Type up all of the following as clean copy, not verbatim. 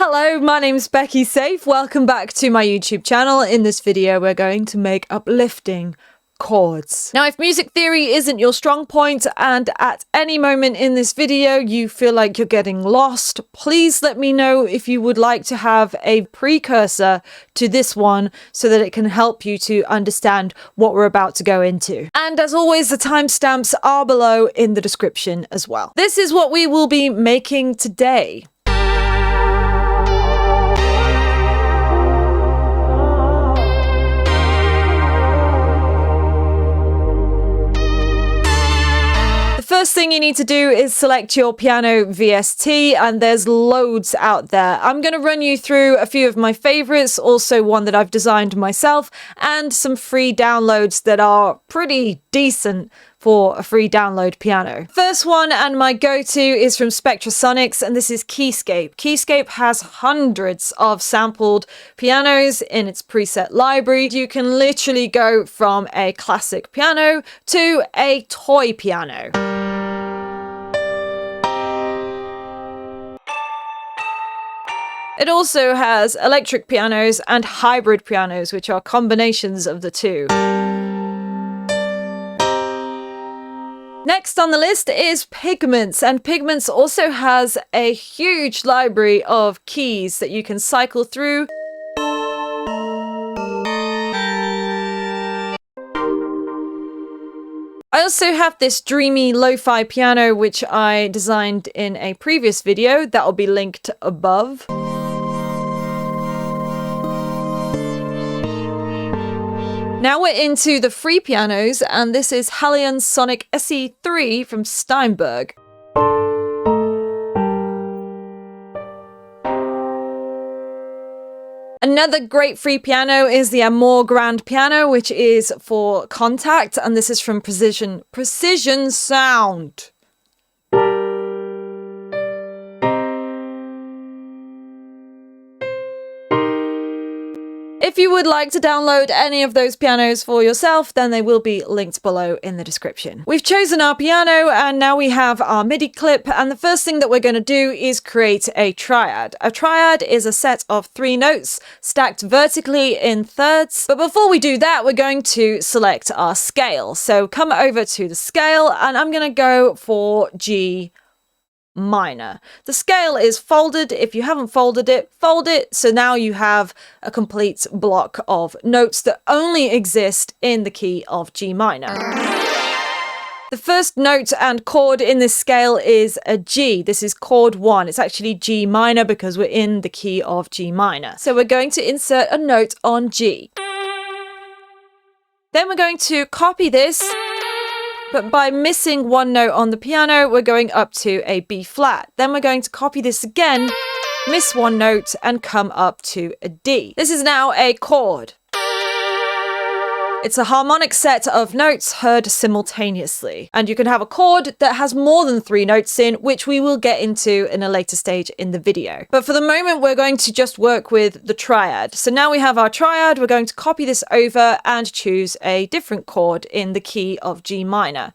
Hello, my name's Becky Safe. Welcome back to my YouTube channel. In this video, we're going to make uplifting chords. Now, if music theory isn't your strong point and at any moment in this video you feel like you're getting lost, please let me know if you would like to have a precursor to this one so that it can help you to understand what we're about to go into. And as always, the timestamps are below in the description as well. This is what we will be making today. First thing you need to do is select your piano VST, and there's loads out there. I'm going to run you through a few of my favorites, also one that I've designed myself, and some free downloads that are pretty decent for a free download piano. First one and my go-to is from Spectrasonics, and this is Keyscape. Keyscape has hundreds of sampled pianos in its preset library. You can literally go from a classic piano to a toy piano. It also has electric pianos and hybrid pianos, which are combinations of the two. Next on the list is Pigments, and Pigments also has a huge library of keys that you can cycle through. I also have this dreamy lo-fi piano which I designed in a previous video that will be linked above. Now we're into the free pianos, and this is Halion Sonic SE3 from Steinberg. Another great free piano is the Amor Grand Piano, which is for contact, and this is from Precision Sound. If you would like to download any of those pianos for yourself, then they will be linked below in the description. We've chosen our piano, and now we have our MIDI clip, and the first thing that we're going to do is create a triad. A triad is a set of 3 notes stacked vertically in thirds. But before we do that, we're going to select our scale. So come over to the scale, and I'm going to go for G minor. The scale is folded. If you haven't folded it, fold it. So now you have a complete block of notes that only exist in the key of G minor. The first note and chord in this scale is a G. This is chord 1. It's actually G minor because we're in the key of G minor. So we're going to insert a note on G. Then we're going to copy this, but by missing one note on the piano, we're going up to a B flat. Then we're going to copy this again, miss one note, and come up to a D. This is now a chord. It's a harmonic set of notes heard simultaneously. And you can have a chord that has more than 3 notes in, which we will get into in a later stage in the video. But for the moment, we're going to just work with the triad. So now we have our triad, we're going to copy this over and choose a different chord in the key of G minor.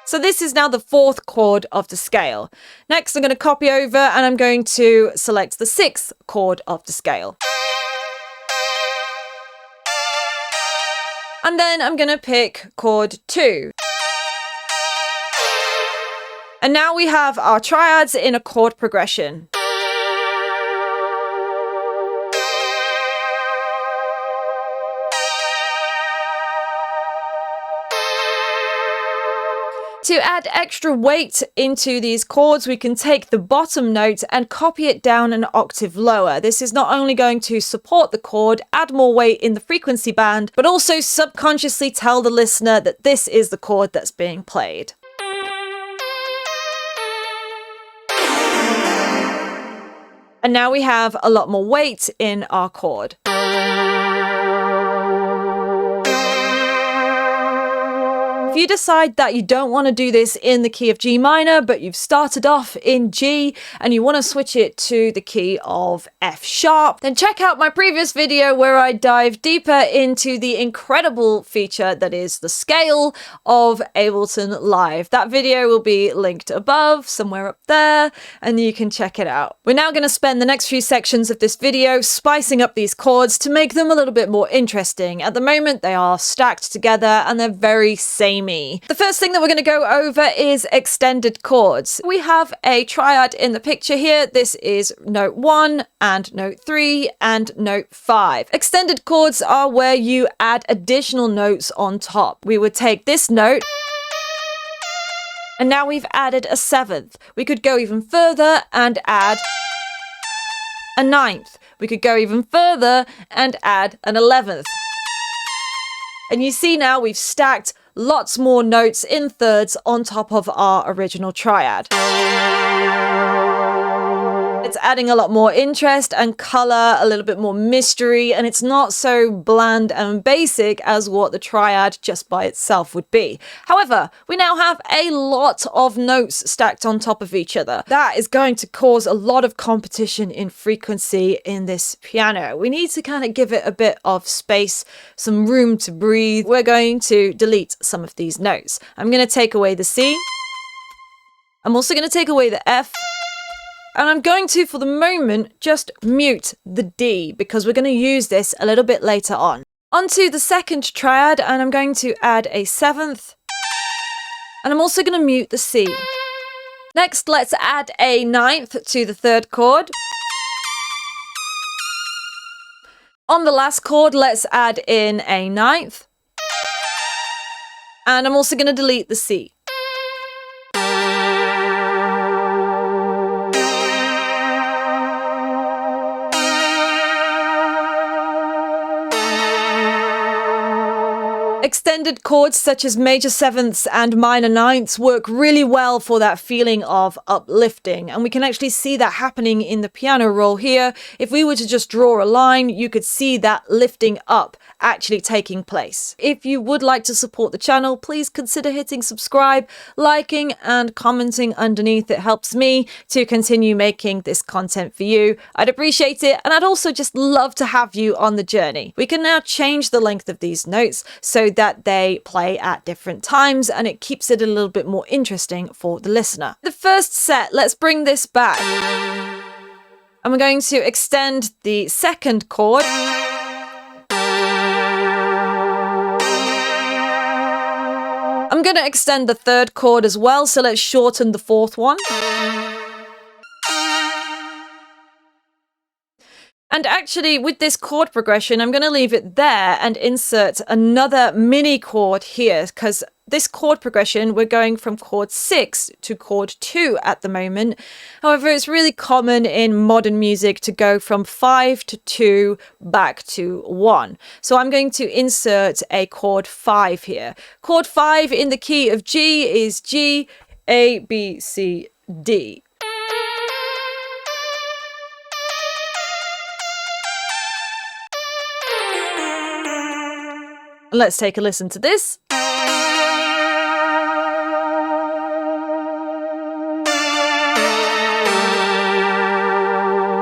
So this is now the 4th chord of the scale. Next, I'm going to copy over and I'm going to select the 6th chord of the scale. And then I'm going to pick chord 2. And now we have our triads in a chord progression. To add extra weight into these chords, we can take the bottom note and copy it down an octave lower. This is not only going to support the chord, add more weight in the frequency band, but also subconsciously tell the listener that this is the chord that's being played. And now we have a lot more weight in our chord. If you decide that you don't want to do this in the key of G minor, but you've started off in G and you want to switch it to the key of F sharp, then check out my previous video where I dive deeper into the incredible feature that is the scale of Ableton Live. That video will be linked above, somewhere up there, and you can check it out. We're now going to spend the next few sections of this video spicing up these chords to make them a little bit more interesting. At the moment, they are stacked together and they're very samey. The first thing that we're going to go over is extended chords. We have a triad in the picture here. This is note 1 and note 3 and note 5. Extended chords are where you add additional notes on top. We would take this note, and now we've added a 7th. We could go even further and add a 9th. We could go even further and add an 11th. And you see now we've stacked lots more notes in thirds on top of our original triad. It's adding a lot more interest and color, a little bit more mystery, and it's not so bland and basic as what the triad just by itself would be. However, we now have a lot of notes stacked on top of each other. That is going to cause a lot of competition in frequency in this piano. We need to kind of give it a bit of space, some room to breathe. We're going to delete some of these notes. I'm going to take away the C. I'm also going to take away the F. And I'm going to, for the moment, just mute the D because we're going to use this a little bit later on. Onto the second triad, and I'm going to add a 7th. And I'm also going to mute the C. Next, let's add a 9th to the third chord. On the last chord, let's add in a 9th. And I'm also going to delete the C. Extended chords such as major 7ths and minor 9ths work really well for that feeling of uplifting, and we can actually see that happening in the piano roll here. If we were to just draw a line, you could see that lifting up actually taking place. If you would like to support the channel, please consider hitting subscribe, liking and commenting underneath. It helps me to continue making this content for you. I'd appreciate it, and I'd also just love to have you on the journey. We can now change the length of these notes so that they play at different times, and it keeps it a little bit more interesting for the listener. The first set, let's bring this back. And we're going to extend the second chord. I'm going to extend the third chord as well, so let's shorten the fourth one. And actually, with this chord progression, I'm going to leave it there and insert another mini chord here, because this chord progression, we're going from chord 6 to chord 2 at the moment. However, it's really common in modern music to go from 5 to 2 back to 1. So I'm going to insert a chord 5 here. Chord 5 in the key of G is G, A, B, C, D. Let's take a listen to this.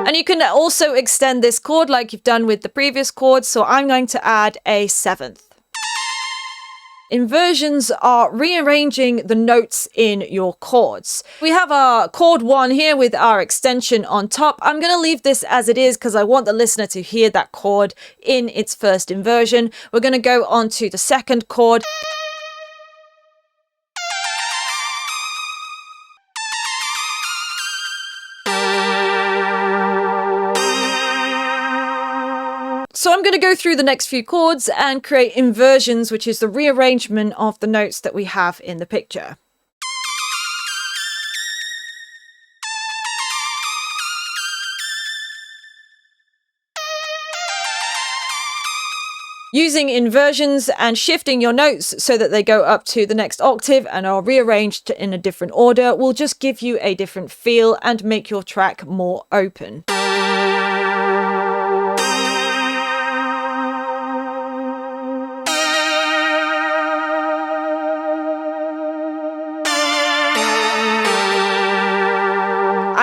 And you can also extend this chord like you've done with the previous chords, so I'm going to add a 7th. Inversions are rearranging the notes in your chords. We have our chord 1 here with our extension on top. I'm going to leave this as it is because I want the listener to hear that chord in its first inversion. We're going to go on to the second chord. So I'm going to go through the next few chords and create inversions, which is the rearrangement of the notes that we have in the picture. Using inversions and shifting your notes so that they go up to the next octave and are rearranged in a different order will just give you a different feel and make your track more open.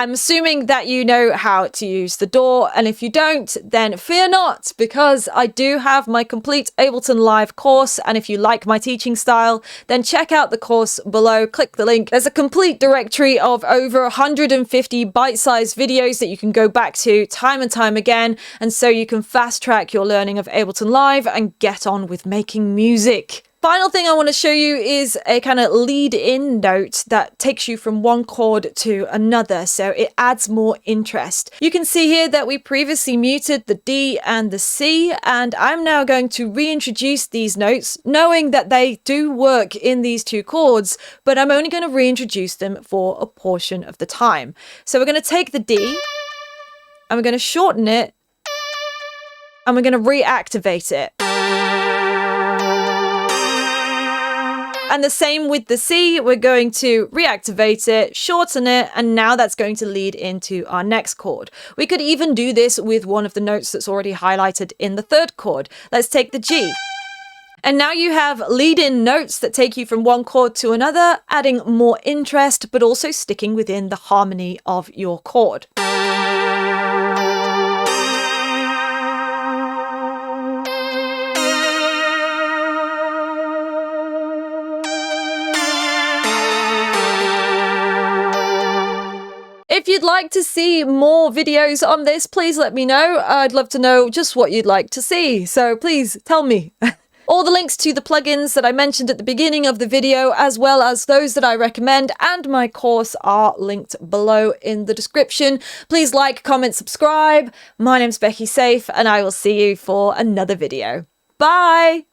I'm assuming that you know how to use the DAW, and if you don't, then fear not, because I do have my complete Ableton Live course, and if you like my teaching style, then check out the course below, click the link. There's a complete directory of over 150 bite-sized videos that you can go back to time and time again, and so you can fast track your learning of Ableton Live and get on with making music. Final thing I want to show you is a kind of lead-in note that takes you from one chord to another, so it adds more interest. You can see here that we previously muted the D and the C, and I'm now going to reintroduce these notes, knowing that they do work in these two chords, but I'm only going to reintroduce them for a portion of the time. So we're going to take the D, and we're going to shorten it, and we're going to reactivate it. And the same with the C, we're going to reactivate it, shorten it, and now that's going to lead into our next chord. We could even do this with one of the notes that's already highlighted in the third chord. Let's take the G. And now you have lead-in notes that take you from one chord to another, adding more interest, but also sticking within the harmony of your chord. If you'd like to see more videos on this, please let me know. I'd love to know just what you'd like to see, so please tell me. All the links to the plugins that I mentioned at the beginning of the video, as well as those that I recommend and my course, are linked below in the description. Please like, comment, subscribe. My name's Becky Safe, and I will see you for another video. Bye!